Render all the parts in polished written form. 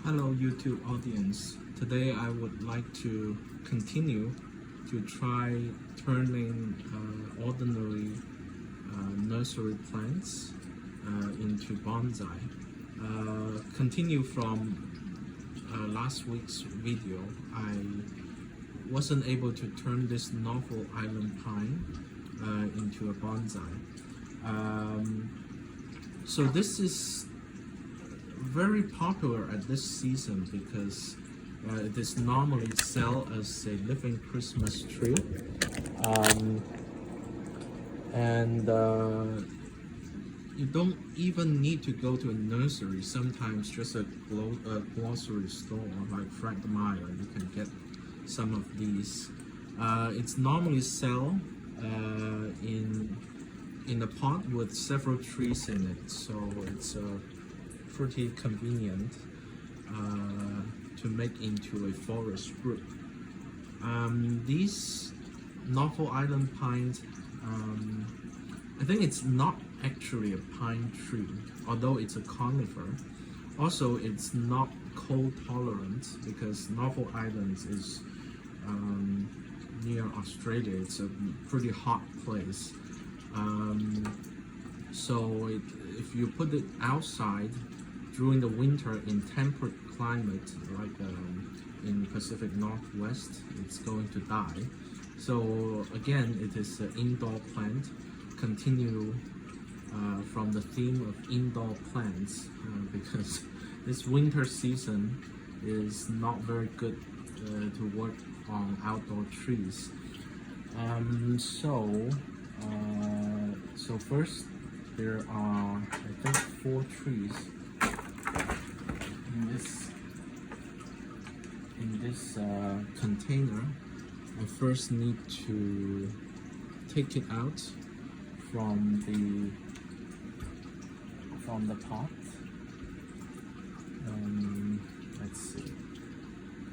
Hello YouTube audience. Today I would like to continue to try turning ordinary nursery plants into bonsai. Continue from last week's video. I wasn't able to turn this Norfolk Island Pine into a bonsai. So this is very popular at this season because it is normally sell as a living Christmas tree, and you don't even need to go to a nursery. Sometimes just a grocery store like Frank Meyer, you can get some of these. It's normally sell in a pot with several trees in it, so it's pretty convenient to make into a forest group. These Norfolk Island pines, I think it's not actually a pine tree, although it's a conifer. Also, it's not cold tolerant because Norfolk Islands is near Australia. It's a pretty hot place. So if you put it outside during the winter in temperate climate, like in Pacific Northwest, it's going to die. So again, it is an indoor plant. Continue from the theme of indoor plants because this winter season is not very good to work on outdoor trees. So first there are, I think, 4 trees in this container. I first need to take it out from the pot. Let's see.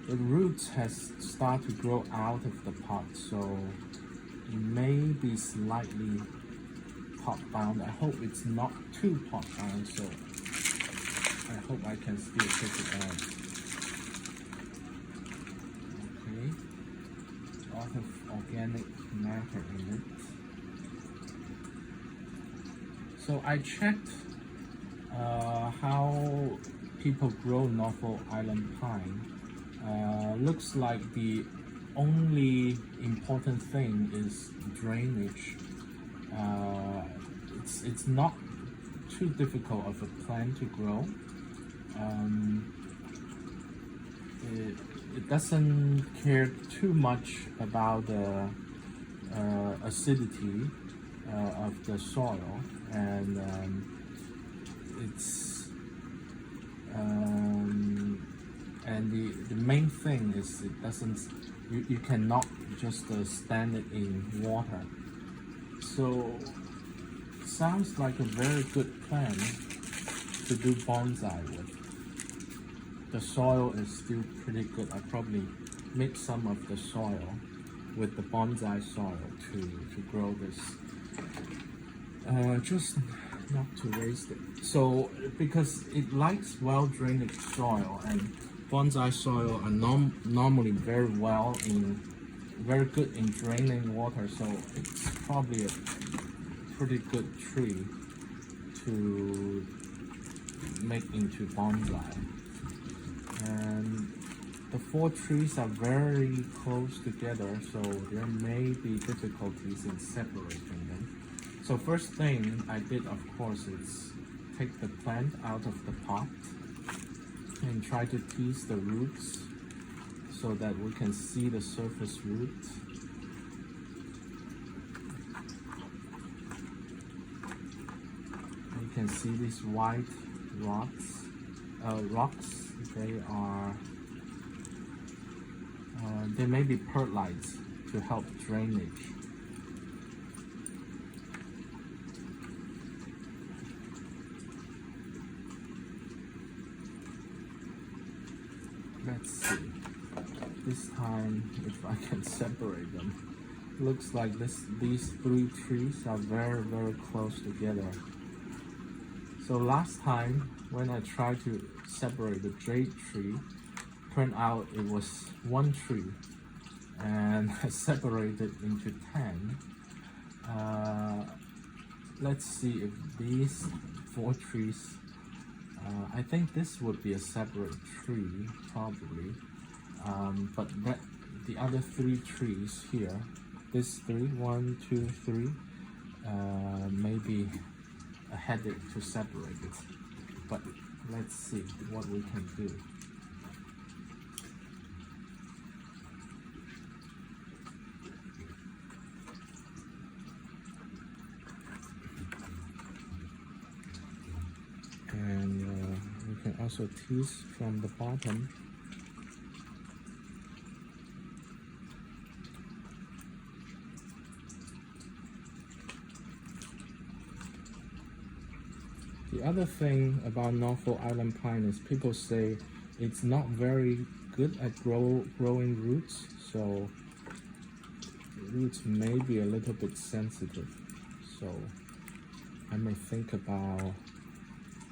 The roots has started to grow out of the pot, so it may be slightly pot bound. I hope it's not too pot bound, so I hope I can still take it out. Okay, a lot of organic matter in it. So I checked how people grow Norfolk Island Pine. Looks like the only important thing is drainage. It's not too difficult of a plant to grow. It doesn't care too much about the acidity of the soil, and the main thing is it doesn't. You cannot just stand it in water. So sounds like a very good plan to do bonsai with. The soil is still pretty good. I probably mix some of the soil with the bonsai soil to grow this. Just not to waste it. So because it likes well drainage soil, and bonsai soil are normally very good in draining water, so it's probably a pretty good tree to make into bonsai. And the 4 trees are very close together, so there may be difficulties in separating them. So first thing I did, of course, is take the plant out of the pot and try to tease the roots so that we can see the surface roots. You can see these white rocks. They may be perlites to help drainage. Let's see. This time, if I can separate them. Looks like these 3 trees are very close together. So last time when I tried to separate the jade tree, turned out it was one tree, and I separated into 10. Let's see if these 4 trees, I think this would be a separate tree probably, but the other 3 trees here, this 3, 1, 2, 3, maybe a headache to separate it, but let's see what we can do. And we can also tease from the bottom. The other thing about Norfolk Island Pine is people say it's not very good at growing roots, so roots may be a little bit sensitive. So I may think about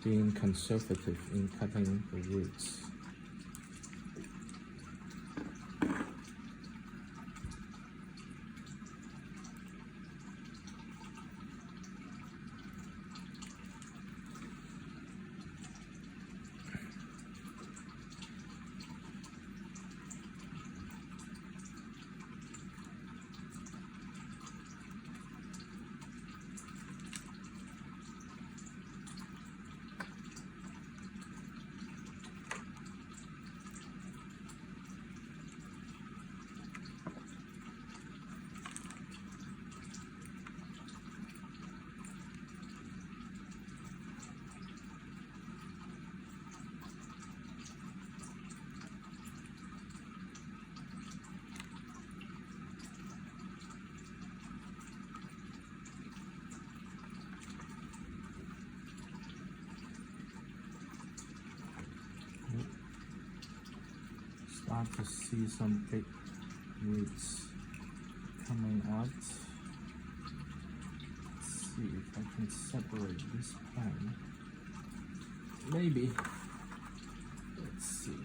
being conservative in cutting the roots. Start to see some big roots coming out. Let's see if I can separate this plant. Maybe. Let's see.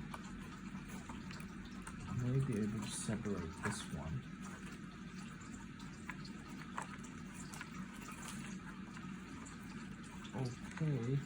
Maybe able to separate this one. Okay.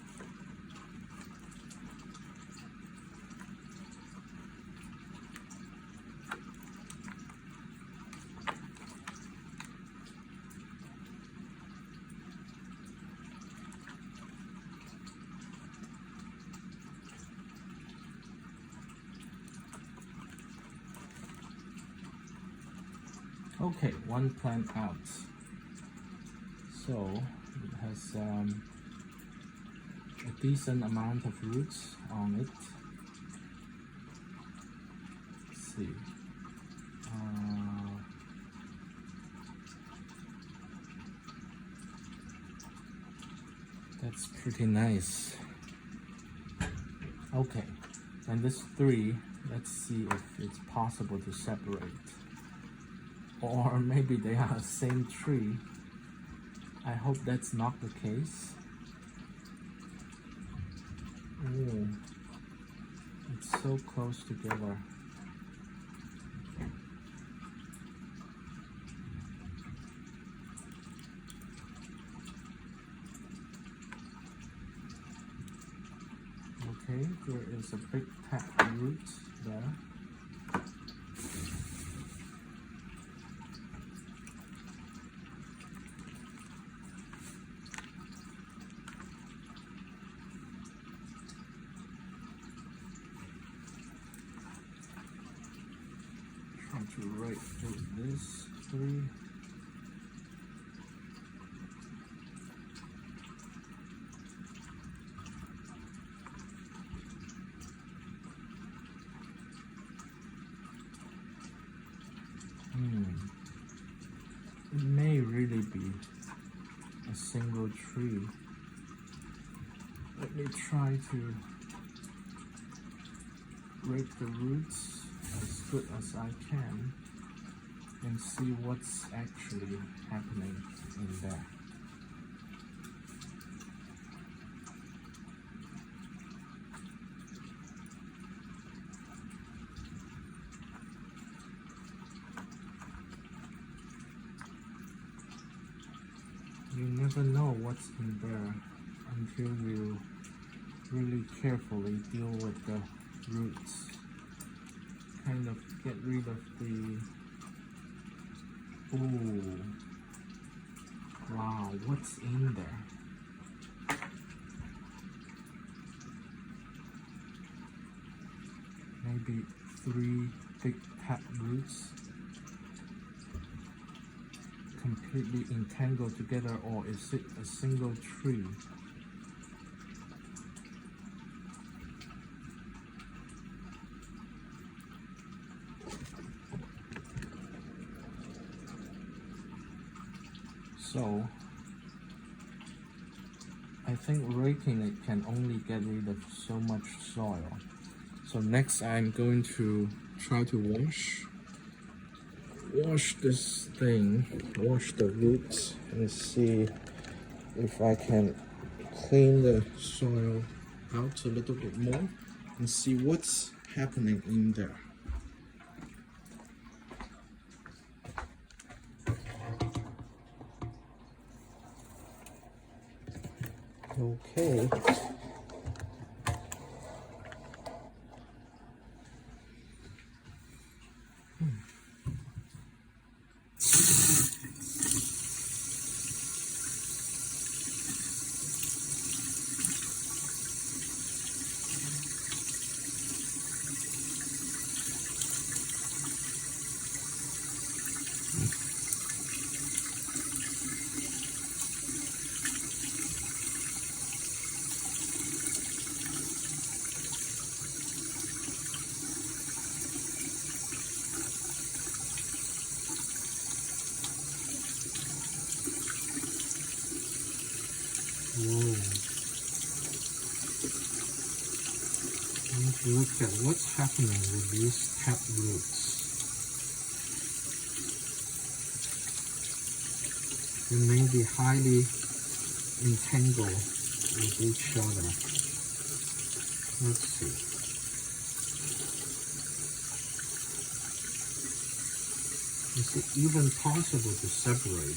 Okay, one plant out. So it has a decent amount of roots on it. Let's see. That's pretty nice. Okay, and this 3, let's see if it's possible to separate. Or maybe they are the same tree. I hope that's not the case. Ooh, it's so close together. Okay, there is a big tap root there. Try to right through this 3. It may really be a single tree. Let me try to break the roots as good as I can and see what's actually happening in there. never know what's in there until you really carefully deal with the roots. Kind of get rid of the... Ooh. Wow, what's in there? Maybe 3 big tap roots completely entangled together, or is it a single tree? So I think raking it can only get rid of so much soil. So next I'm going to try to wash this thing, wash the roots, and see if I can clean the soil out a little bit more and see what's happening in there. Okay. Whoa. Let's look at what's happening with these tap roots. They may be highly entangled with each other. Let's see. Is it even possible to separate?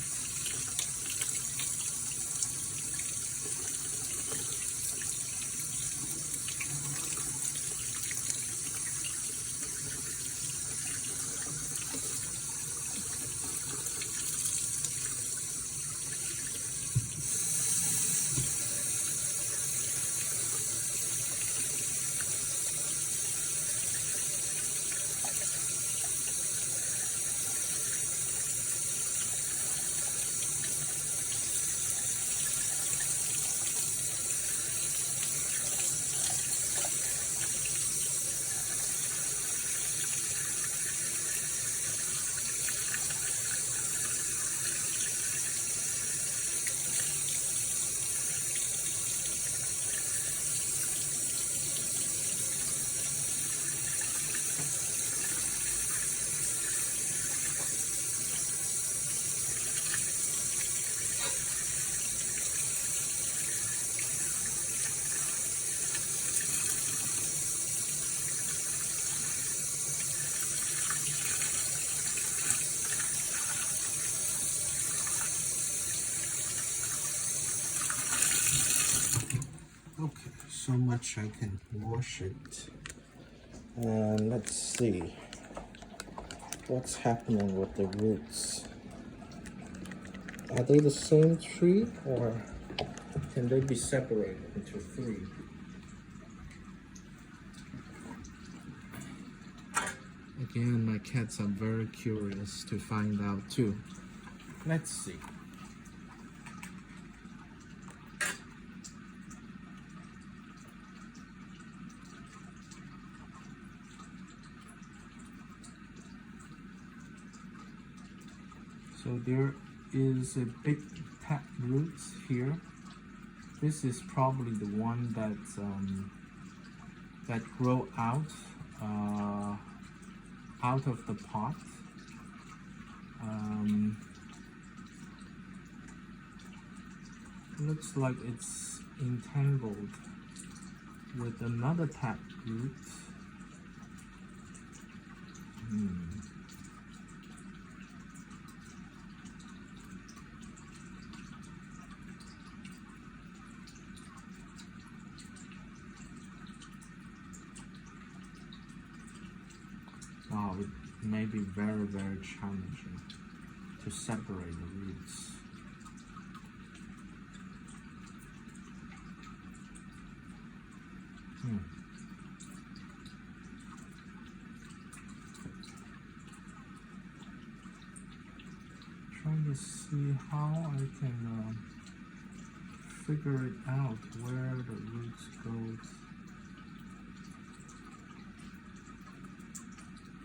Okay, so much I can wash it. And let's see what's happening with the roots. Are they the same tree, or can they be separated into 3? Again, my cats are very curious to find out too. Let's see. So there is a big tap roots here. This is probably the one that grow out of the pot. Looks like it's entangled with another tap root. wow, it may be very, very challenging to separate the roots. Trying to see how I can figure it out where the roots go.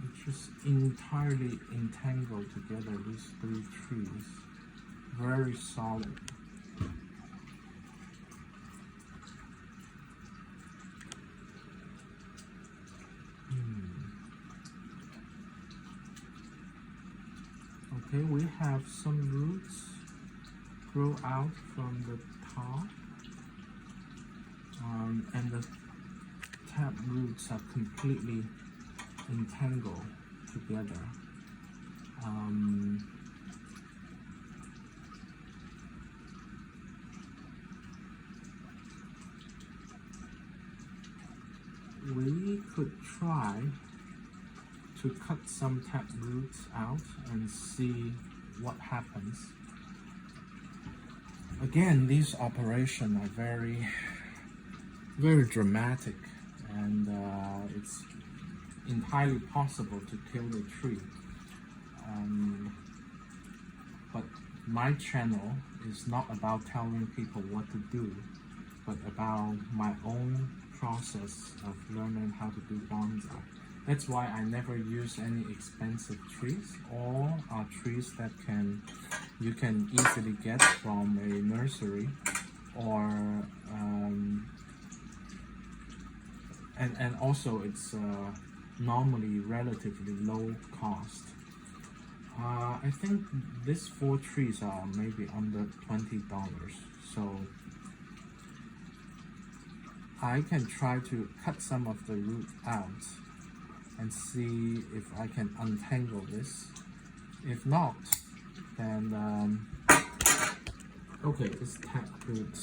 It's just entirely entangled together, these three trees. Very solid. Okay, we have some roots grow out from the top, and the tap roots are completely entangled together. We could try to cut some tap roots out and see what happens. Again, these operations are very, very dramatic, and it's entirely possible to kill the tree. But my channel is not about telling people what to do, but about my own process of learning how to do bonsai. That's why I never use any expensive trees. All are trees that you can easily get from a nursery, or and also it's normally relatively low cost. I think these 4 trees are maybe under $20, so I can try to cut some of the root out and see if I can untangle this. If not, then okay, this tap root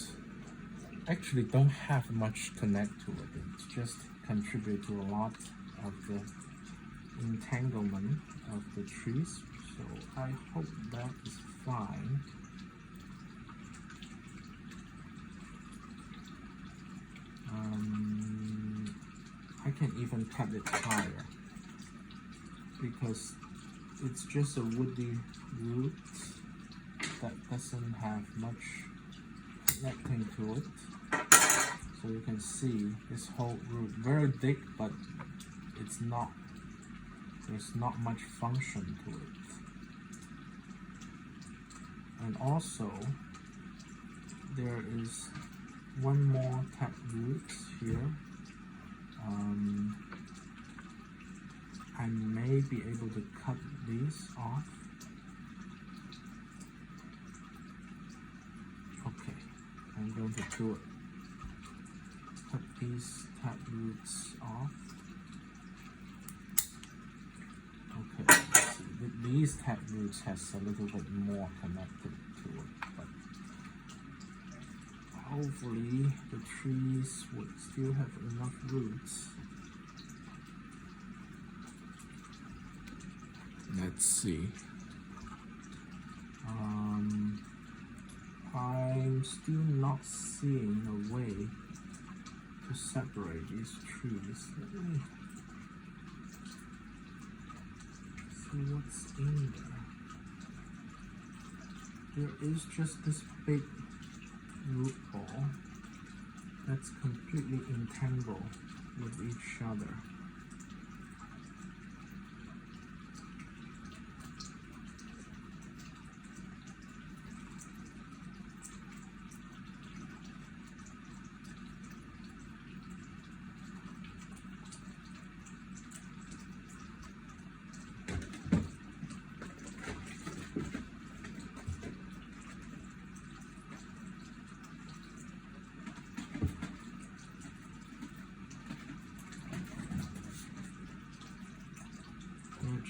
actually don't have much connect to it. It just contribute to a lot of the entanglement of the trees. So I hope that is fine. I can even cut it higher because it's just a woody root that doesn't have much connecting to it. So you can see this whole root very thick, but it's not. There's not much function to it. And also, there is one more tap root here. I may be able to cut these off. Okay, I'm going to do it. Cut these tap roots off. Okay, let's see. These tap roots has a little bit more connected to it, but hopefully the trees would still have enough roots. Let's see. I'm still not seeing a way to separate these trees. Let me see what's in there. There is just this big root ball that's completely entangled with each other.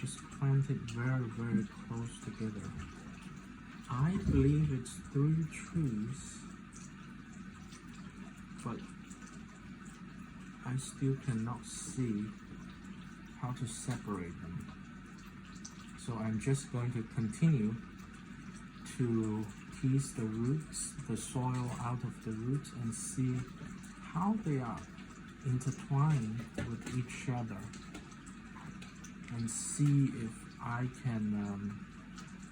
Just planted very, very close together. I believe it's 3 trees, but I still cannot see how to separate them. So I'm just going to continue to tease the roots, the soil out of the roots, and see how they are intertwined with each other, and see if I can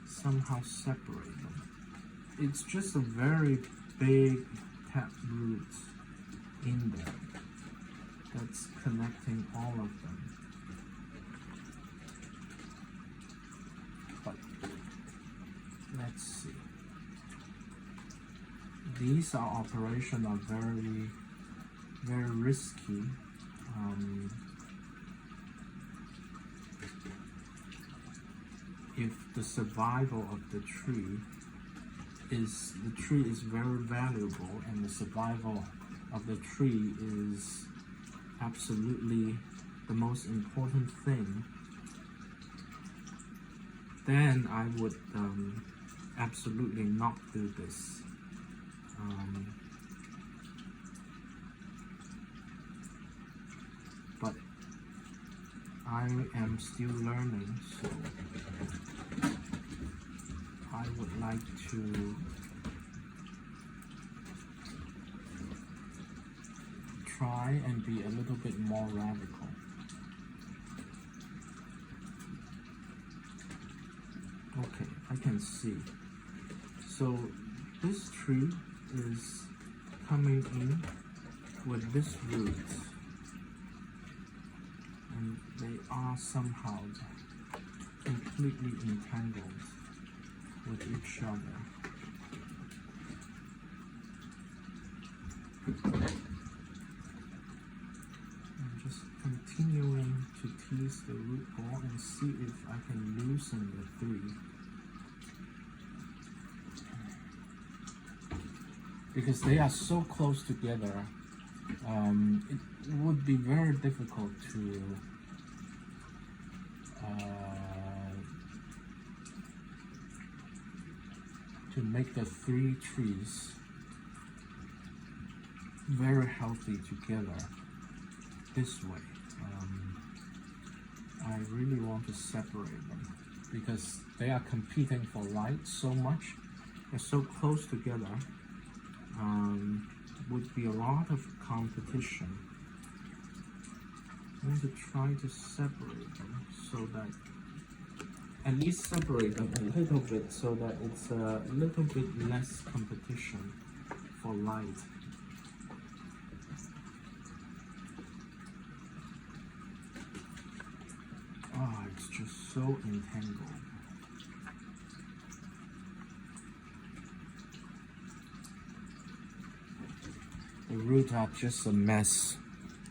somehow separate them. It's just a very big tap root in there that's connecting all of them. But let's see. These operations are very, very risky. If the survival of the tree is very valuable, and the survival of the tree is absolutely the most important thing, then I would absolutely not do this. But I am still learning, so I would like to try and be a little bit more radical. Okay, I can see. So this tree is coming in with this root, and they are somehow completely entangled with each other. I'm just continuing to tease the root ball and see if I can loosen the three. Because they are so close together, it would be very difficult to make the three trees very healthy together this way. I really want to separate them because they are competing for light so much. They're so close together. Would be a lot of competition. I'm going to try to separate them so that, at least separate them a little bit so that it's a little bit less competition for light. Ah, it's just so entangled. The roots are just a mess.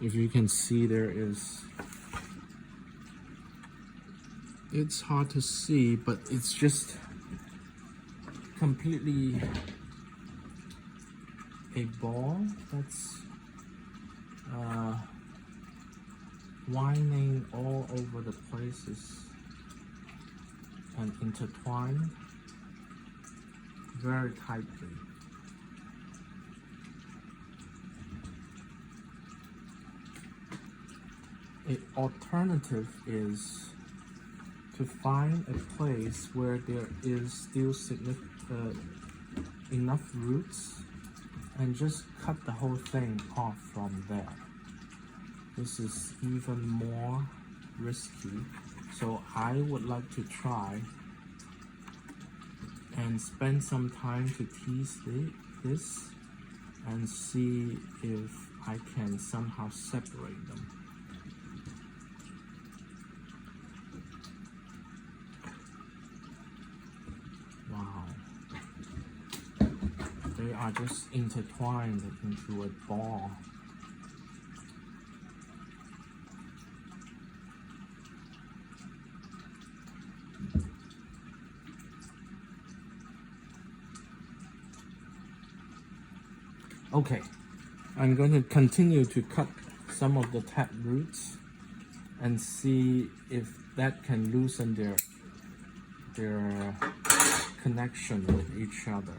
If you can see, it's hard to see, but it's just completely a ball that's winding all over the places and intertwined very tightly. An alternative is to find a place where there is still enough roots and just cut the whole thing off from there. This is even more risky, so I would like to try and spend some time to tease this and see if I can somehow separate them. Wow. They are just intertwined into a ball. Okay, I'm going to continue to cut some of the tap roots and see if that can loosen their connection with each other.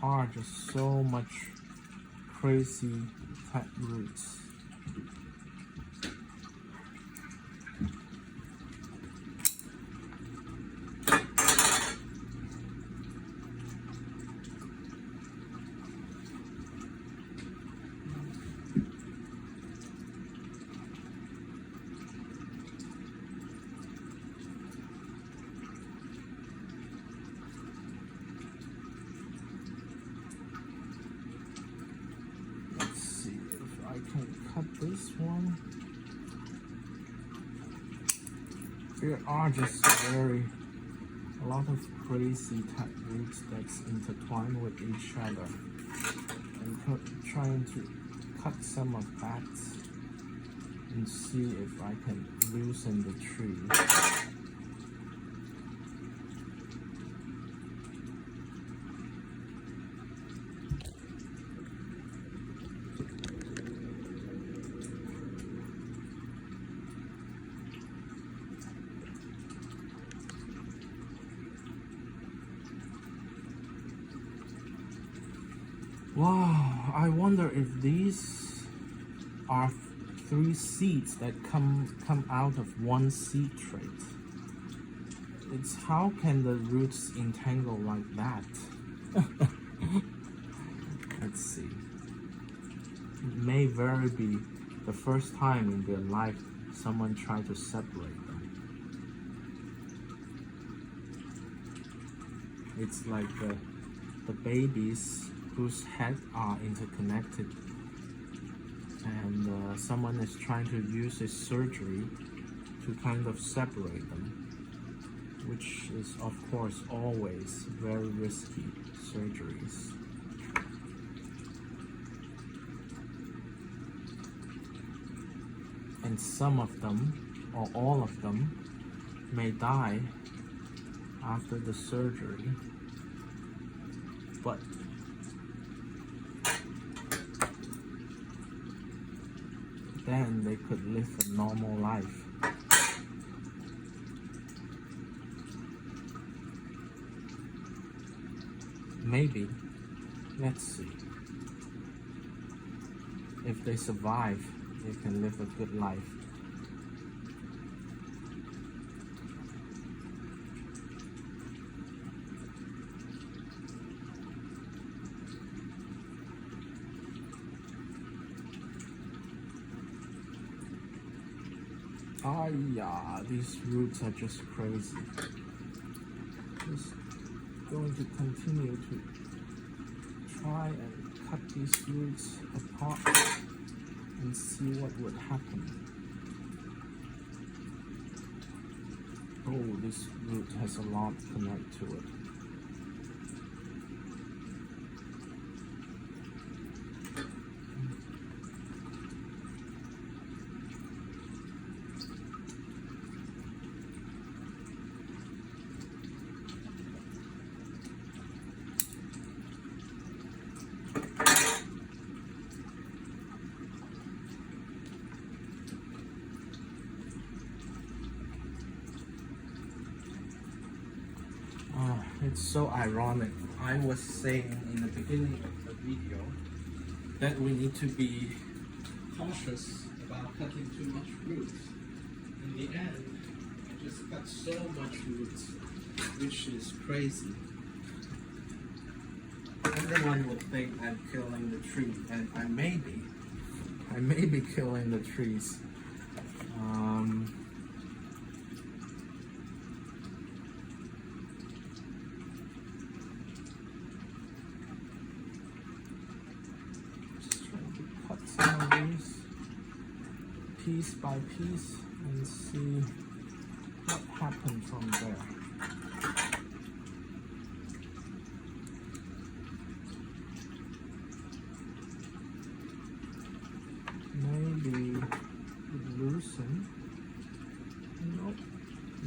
are just so much crazy tap roots. Let's see if I can cut this one. There are just a lot of crazy tap roots that's intertwined with each other. I'm trying to cut some of that and see if I can loosen the tree. Wow, I wonder if these are 3 seeds that come out of one seed trait. It's how can the roots entangle like that? Let's see. It may very be the first time in their life someone tried to separate them. It's like the babies whose heads are interconnected, and someone is trying to use a surgery to kind of separate them, which is of course always very risky surgeries. And some of them, or all of them, may die after the surgery, but then they could live a normal life. Maybe. Let's see. If they survive, they can live a good life. Ah, yeah, these roots are just crazy. Just going to continue to try and cut these roots apart and see what would happen. Oh, this root has a lot connected to it. It's so ironic. I was saying in the beginning of the video that we need to be cautious about cutting too much roots. In the end, I just cut so much roots, which is crazy. Everyone would think I'm killing the tree, and I may be. I may be killing the trees. Some of these piece by piece and see what happened from there. Maybe it loosen.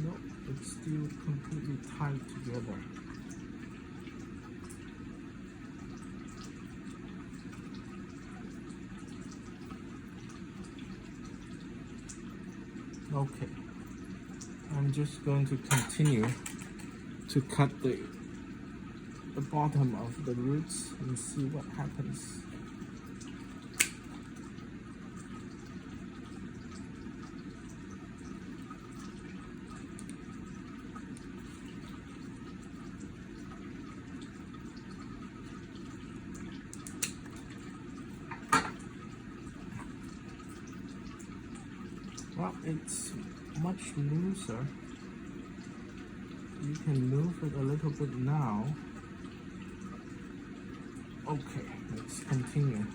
Nope, it's still completely tied together. Okay, I'm just going to continue to cut the the bottom of the roots and see what happens. Well, it's much looser. You can move it a little bit now. Okay, let's continue.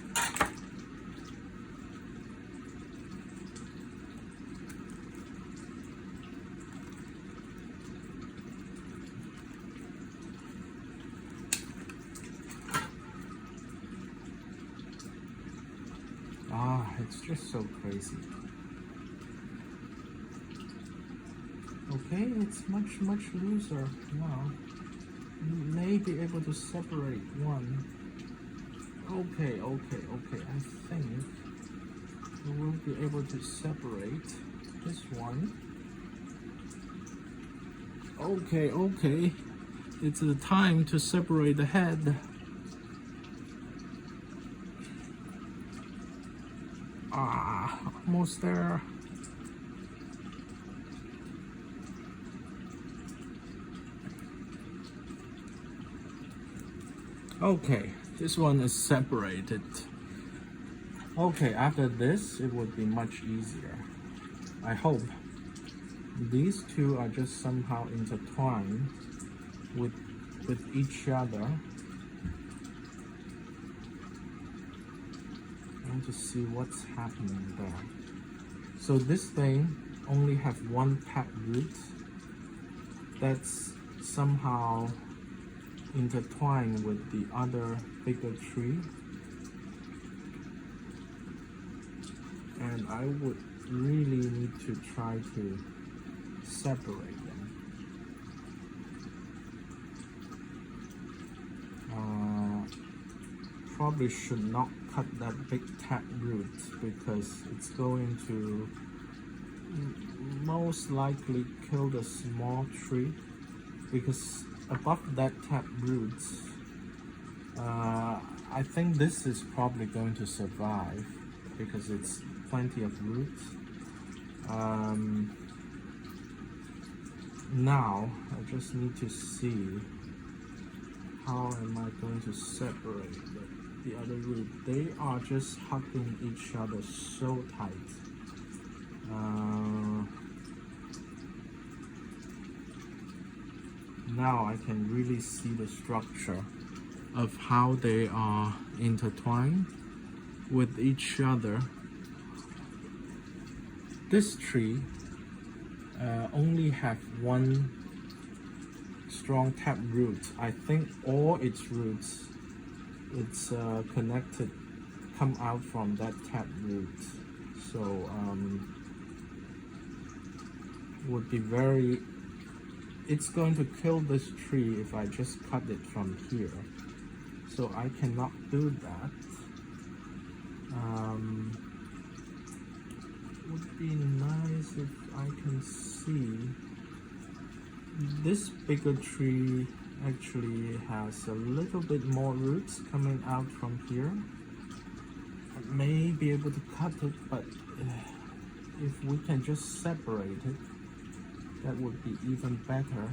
It's just so crazy. Okay, it's much looser now. You may be able to separate one. Okay, I think we will be able to separate this one. Okay, it's the time to separate the head. Almost there. Okay, this one is separated. Okay, after this, it would be much easier. I hope. These two are just somehow intertwined with each other. I want to see what's happening there. So this thing only have one tap root that's somehow intertwined with the other bigger tree, and I would really need to try to separate them. Probably should not cut that big tap root because it's going to most likely kill the small tree, because above that tap roots, I think this is probably going to survive because it's plenty of roots. Now I just need to see how am I going to separate the other root. They are just hugging each other so tight. Now I can really see the structure of how they are intertwined with each other. This tree only have one strong tap root. I think all its roots, it's connected, come out from that tap root. So would be very, it's going to kill this tree if I just cut it from here. So I cannot do that. Would be nice if I can see this bigger tree actually has a little bit more roots coming out from here. I may be able to cut it, but if we can just separate it, that would be even better.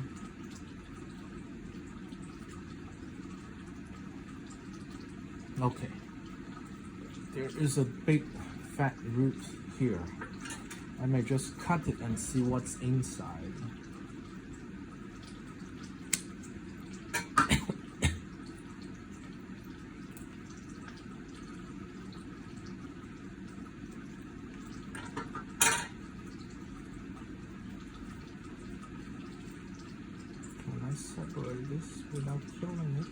Okay, there is a big fat root here. I may just cut it and see what's inside. Can I separate this without killing it?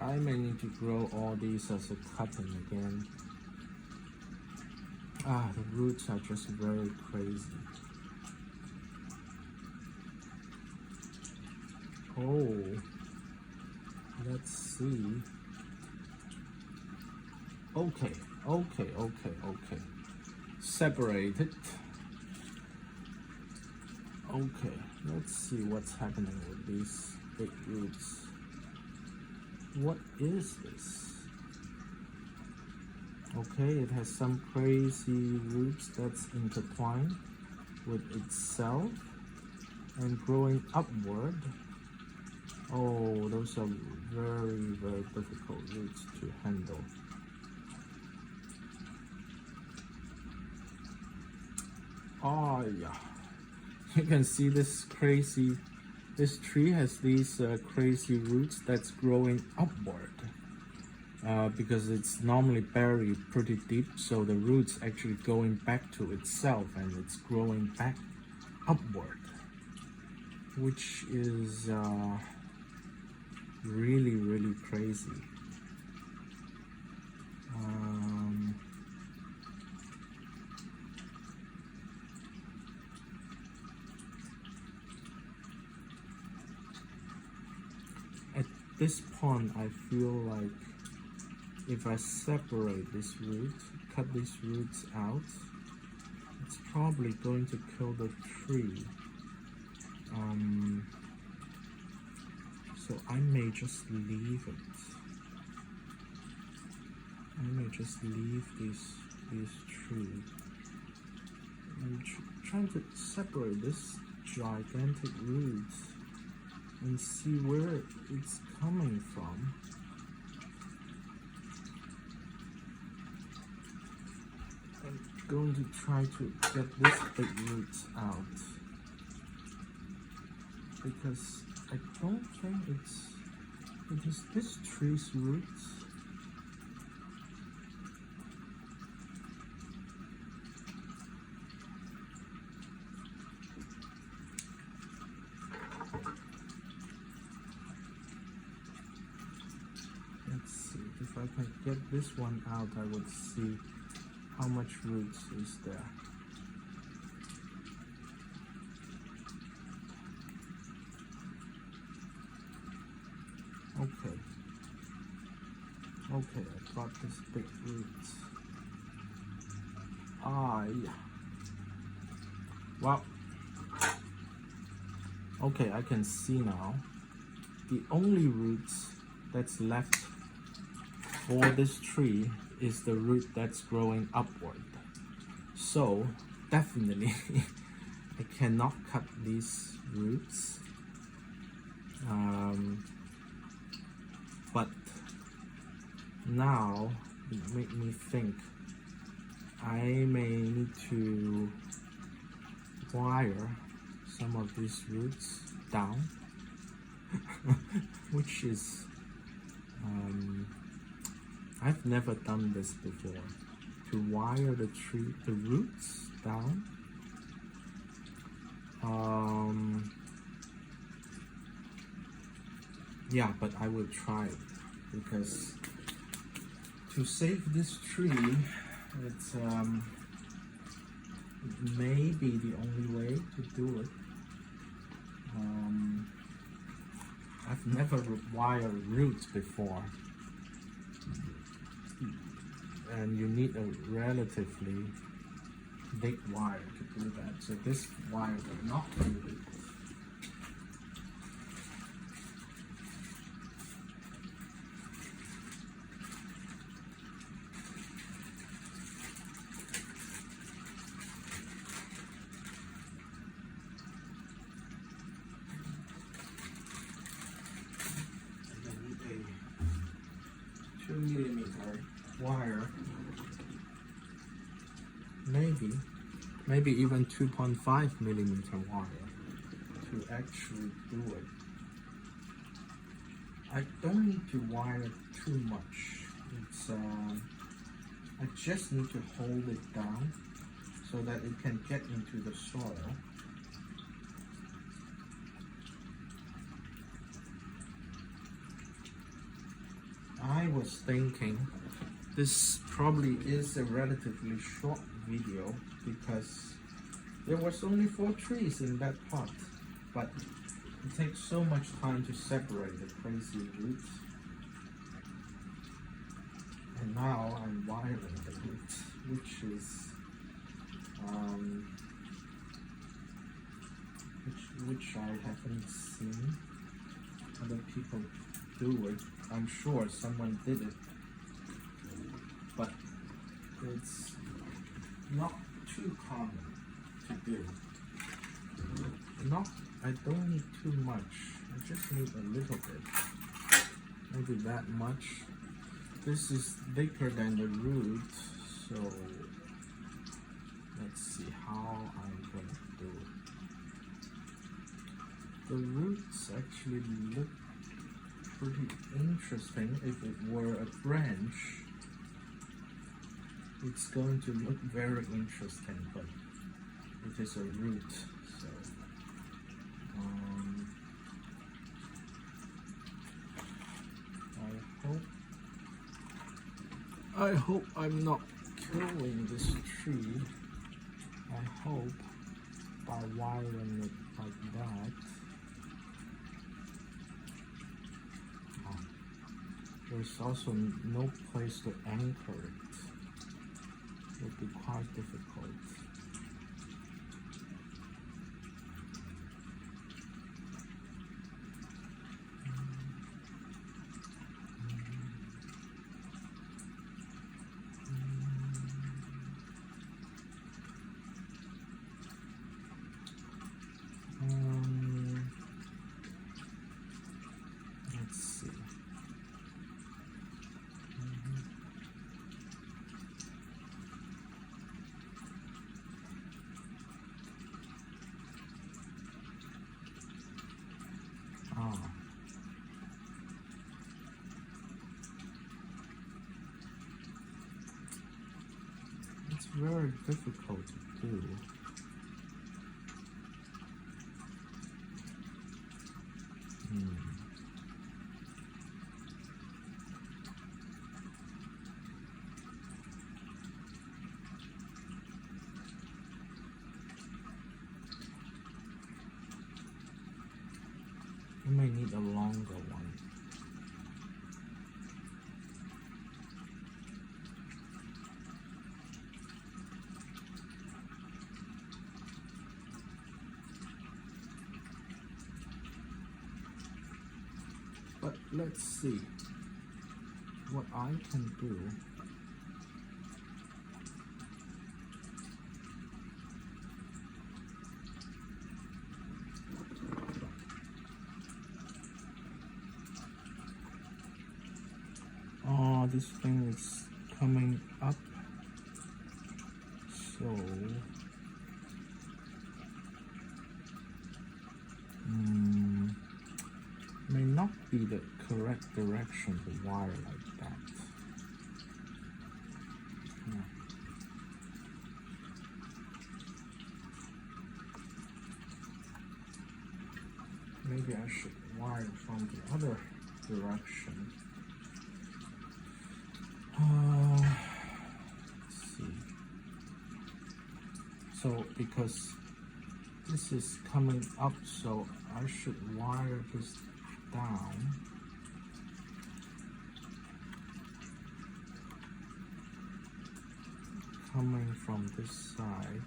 I may need to grow all these as a cutting again. The roots are just very crazy. Oh, let's see. Okay. Separated. Okay, let's see what's happening with these big roots. What is this? Okay, it has some crazy roots that's intertwined with itself and growing upward. Oh, those are very, very difficult roots to handle. Oh yeah, you can see this tree has these crazy roots that's growing upward because it's normally buried pretty deep, so the roots actually going back to itself and it's growing back upward, which is really, really crazy. At this point, I feel like if I separate this root, cut these roots out, it's probably going to kill the tree. So I may just leave it. I may just leave this tree. I'm trying to separate this gigantic root and see where it's coming from. I'm going to try to get this big root out because I don't think it is this tree's roots. Let's see, if I can get this one out, I would see how much roots is there. Okay, I got this big roots. Ah, yeah. Well, okay, I can see now. The only roots that's left for this tree is the root that's growing upward. So, definitely, I cannot cut these roots. But now it made me think I may need to wire some of these roots down, which is I've never done this before, to wire the roots down. Yeah, but I will try it because to save this tree, it may be the only way to do it. I've never wired roots before, and you need a relatively big wire to do that. So this wire will not do it. A 2mm wire, maybe even 2.5mm wire to actually do it. I don't need to wire too much. It's I just need to hold it down so that it can get into the soil. I was thinking this probably is a relatively short video because there was only 4 trees in that pot, but It takes so much time to separate the crazy roots. And now I'm wiring the roots, which I haven't seen other people do it. I'm sure someone did it, but it's not too common to do. I don't need too much. I just need a little bit, maybe that much. This is thicker than the root, so let's see how I'm gonna do it. The roots actually look pretty interesting. If it were a branch, it's going to look very interesting, but it is a root, so I hope I'm not killing this tree. I hope by wiring it like that. There's also no place to anchor it. It would be quite difficult. Let's see. It's very difficult to do. You may need a longer one. But let's see what I can do. Oh, this thing is coming up, so may not be the correct direction to wire like that. Maybe I should wire from the other direction. Let's see. So because this is coming up, so I should wire this down. Coming from this side.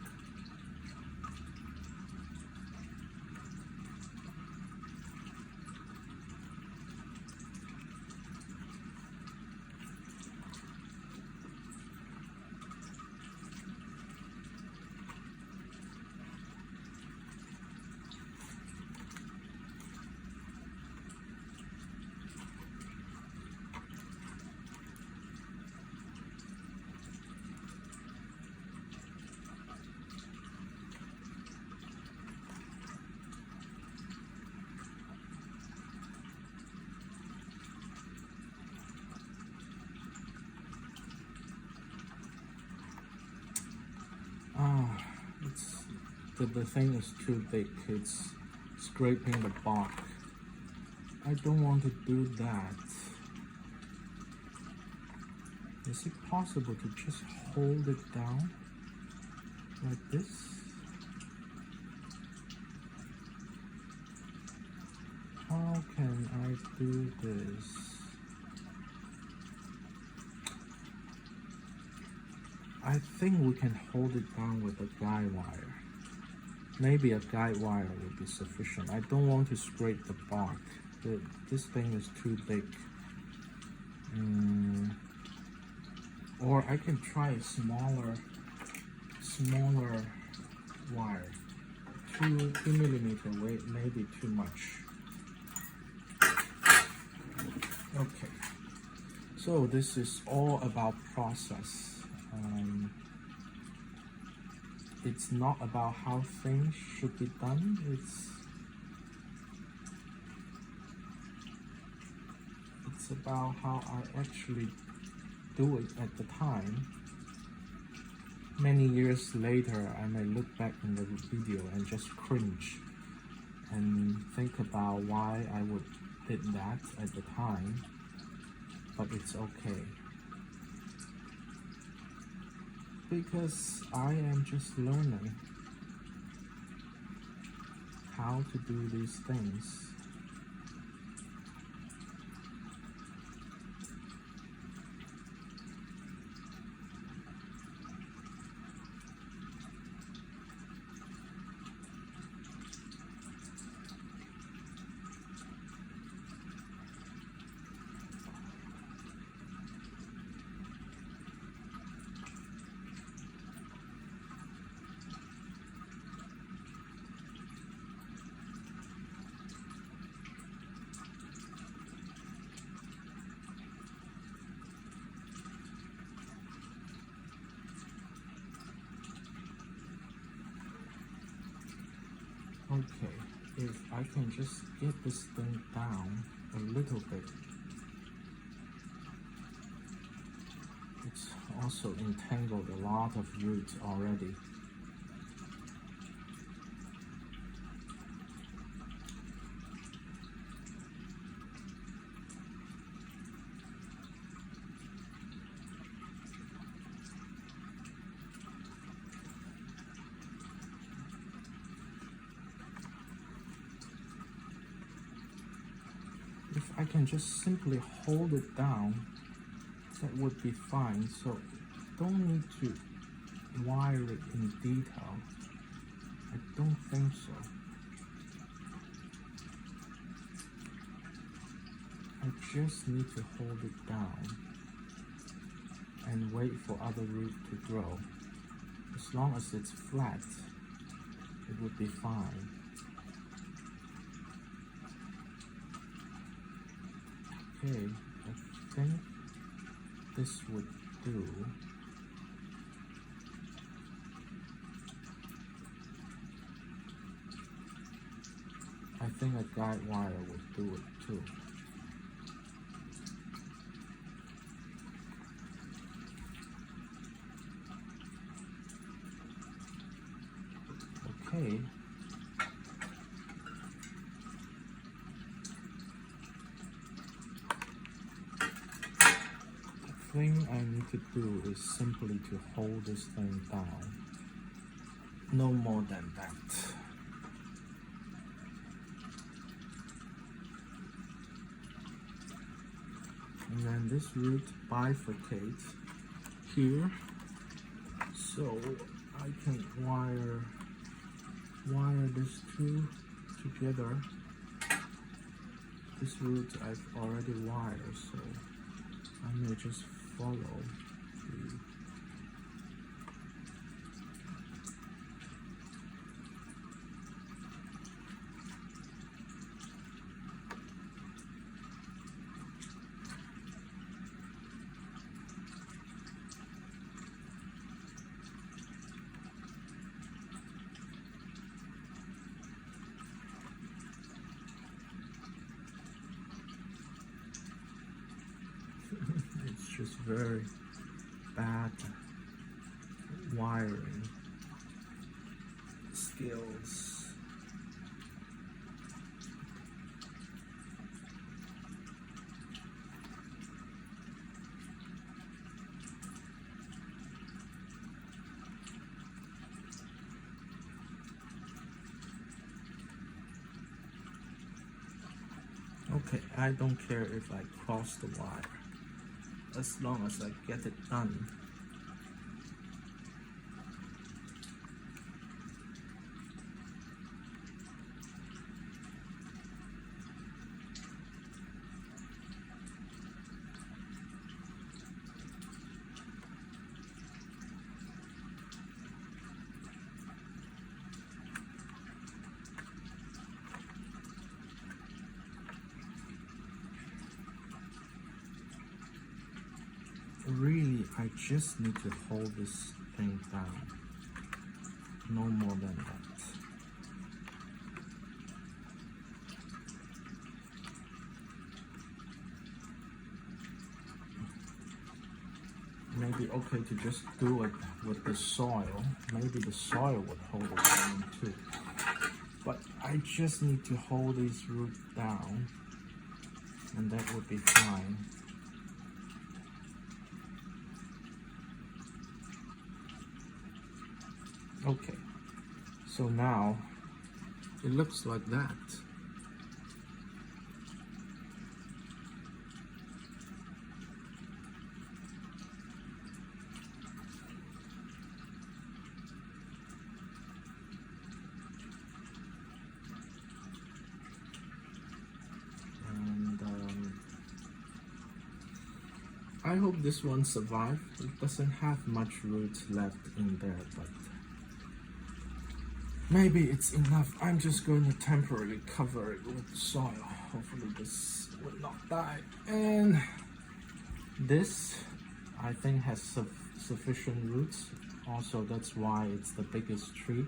The thing is too big, it's scraping the bark. I don't want to do that. Is it possible to just hold it down like this? can I do this? I think we can hold it down with a guide wire. Maybe a guide wire would be sufficient. I don't want to scrape the bark. This thing is too big. Or I can try a smaller wire. 2 millimeter weight may be too much. Okay, so this is all about process. It's not about how things should be done. It's about how I actually do it at the time. Many years later, I may look back in the video and just cringe and think about why I did that at the time, but it's okay. Because I am just learning how to do these things. Okay, if I can just get this thing down a little bit. It's also entangled a lot of roots already. If I can just simply hold it down, that would be fine. So don't need to wire it in detail. I don't think so. I just need to hold it down and wait for other roots to grow. As long as it's flat, it would be fine. Okay, I think this would do. I think a guide wire would do it too. Okay. The thing I need to do is simply to hold this thing down. No more than that. And then this root bifurcates here, so I can wire these two together. This root I've already wired, so I may just follow the it's just very bad wiring skills. Okay, I don't care if I cross the wire, as long as I get it done. Really, I just need to hold this thing down. No more than that. Maybe okay to just do it with the soil. Maybe the soil would hold it down too. But I just need to hold these roots down, and that would be fine. Okay, so now it looks like that. And I hope this one survives. It doesn't have much roots left in there, but maybe it's enough. I'm just going to temporarily cover it with soil. Hopefully this will not die. And this, I think, has sufficient roots. Also, that's why it's the biggest tree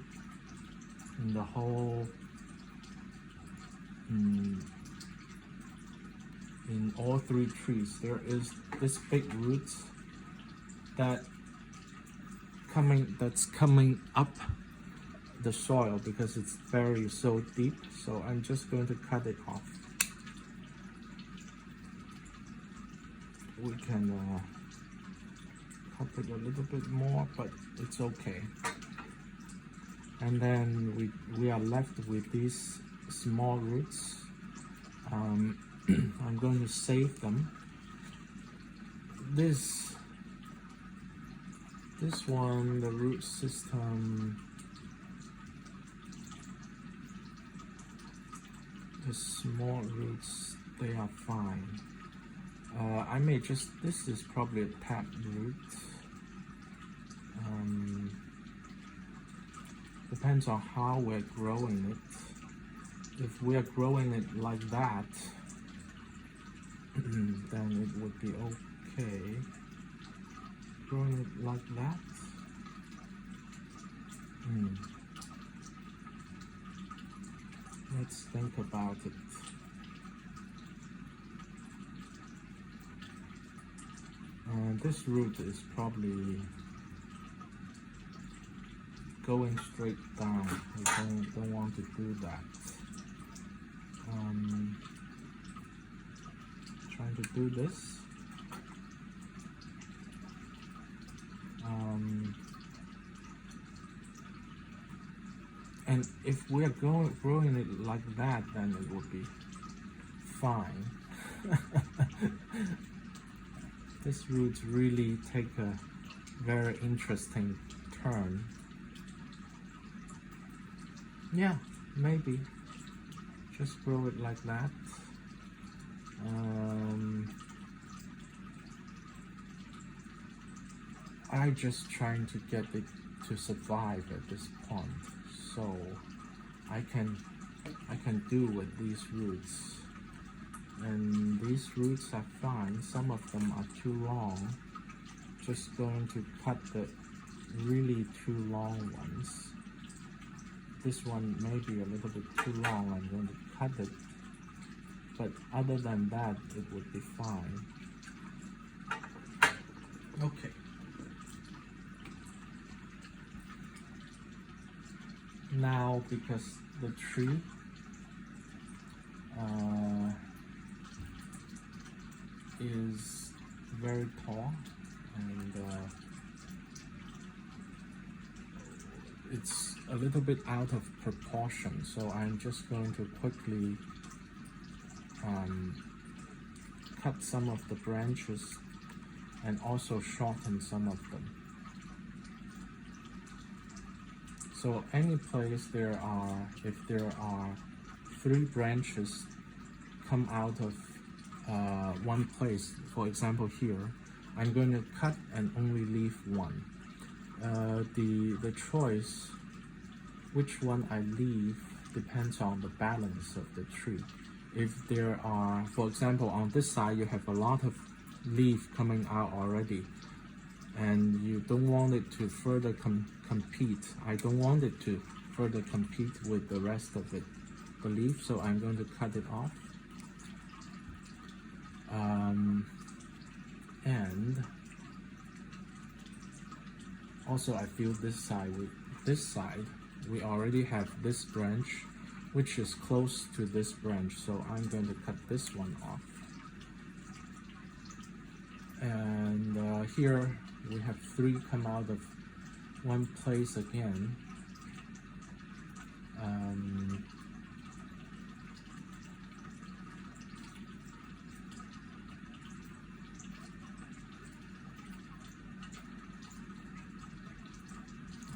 in the whole, in all three trees. There is this big roots that's coming up the soil because it's buried so deep. So I'm just going to cut it off. We can cut it a little bit more, but it's okay. And then we are left with these small roots. I'm going to save them. This one, the root system, the small roots, they are fine. I may just, this is probably a tap root. Depends on how we're growing it. If we are growing it like that, then it would be okay. Growing it like that, let's think about it. This root is probably going straight down. We don't want to do that. Trying to do this. And if we're growing it like that, then it would be fine. This roots really take a very interesting turn. Yeah, maybe just grow it like that. I'm just trying to get it to survive at this point, so I can do with these roots. And these roots are fine. Some of them are too long. Just going to cut the really too long ones. This one may be a little bit too long. I'm going to cut it. But other than that, it would be fine. Okay. Now, because the tree is very tall and it's a little bit out of proportion, so I'm just going to quickly cut some of the branches and also shorten some of them. So any place if there are 3 branches come out of one place, for example here, I'm going to cut and only leave one. The choice, which one I leave, depends on the balance of the tree. If there are, for example, on this side you have a lot of leaf coming out already, and you don't want it to further compete. I don't want it to further compete with the rest of it, the leaf, so I'm going to cut it off. And also I feel this side, we already have this branch which is close to this branch, so I'm going to cut this one off. And here we have 3 come out of one place again.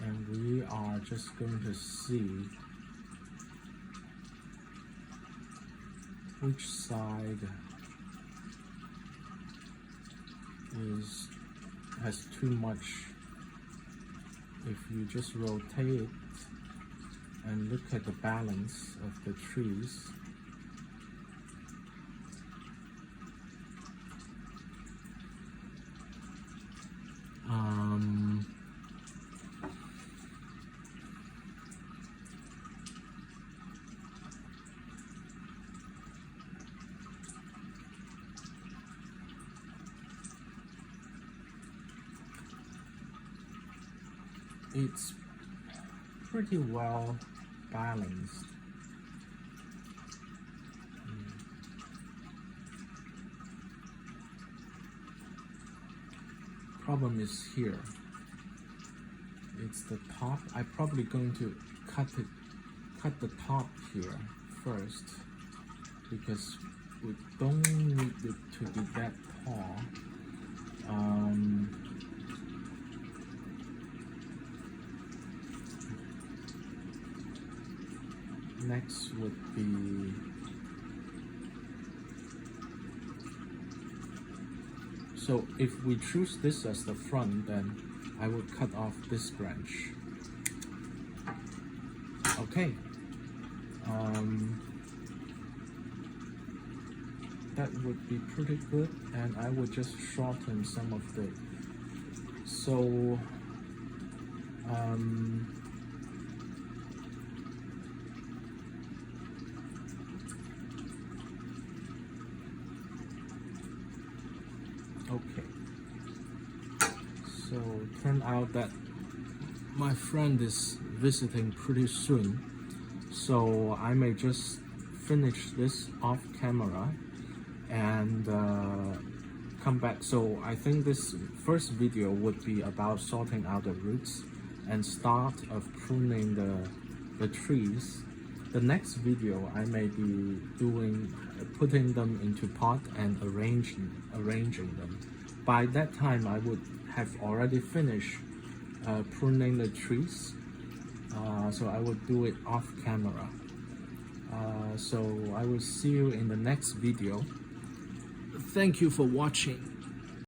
And we are just going to see which side has too much. If you just rotate it and look at the balance of the trees, it's pretty well balanced. Problem is here. It's the top. I'm probably going to cut the top here first, because we don't need it to be that tall. Next would be so if we choose this as the front, then I would cut off this branch. Okay. That would be pretty good, and I would just shorten some of the okay. So turn out that my friend is visiting pretty soon, so I may just finish this off camera and come back. So I think this first video would be about sorting out the roots and start of pruning the trees. The next video I may be putting them into pot and arranging them. By that time I would have already finished pruning the trees, so I would do it off camera. So I will see you in the next video. Thank you for watching.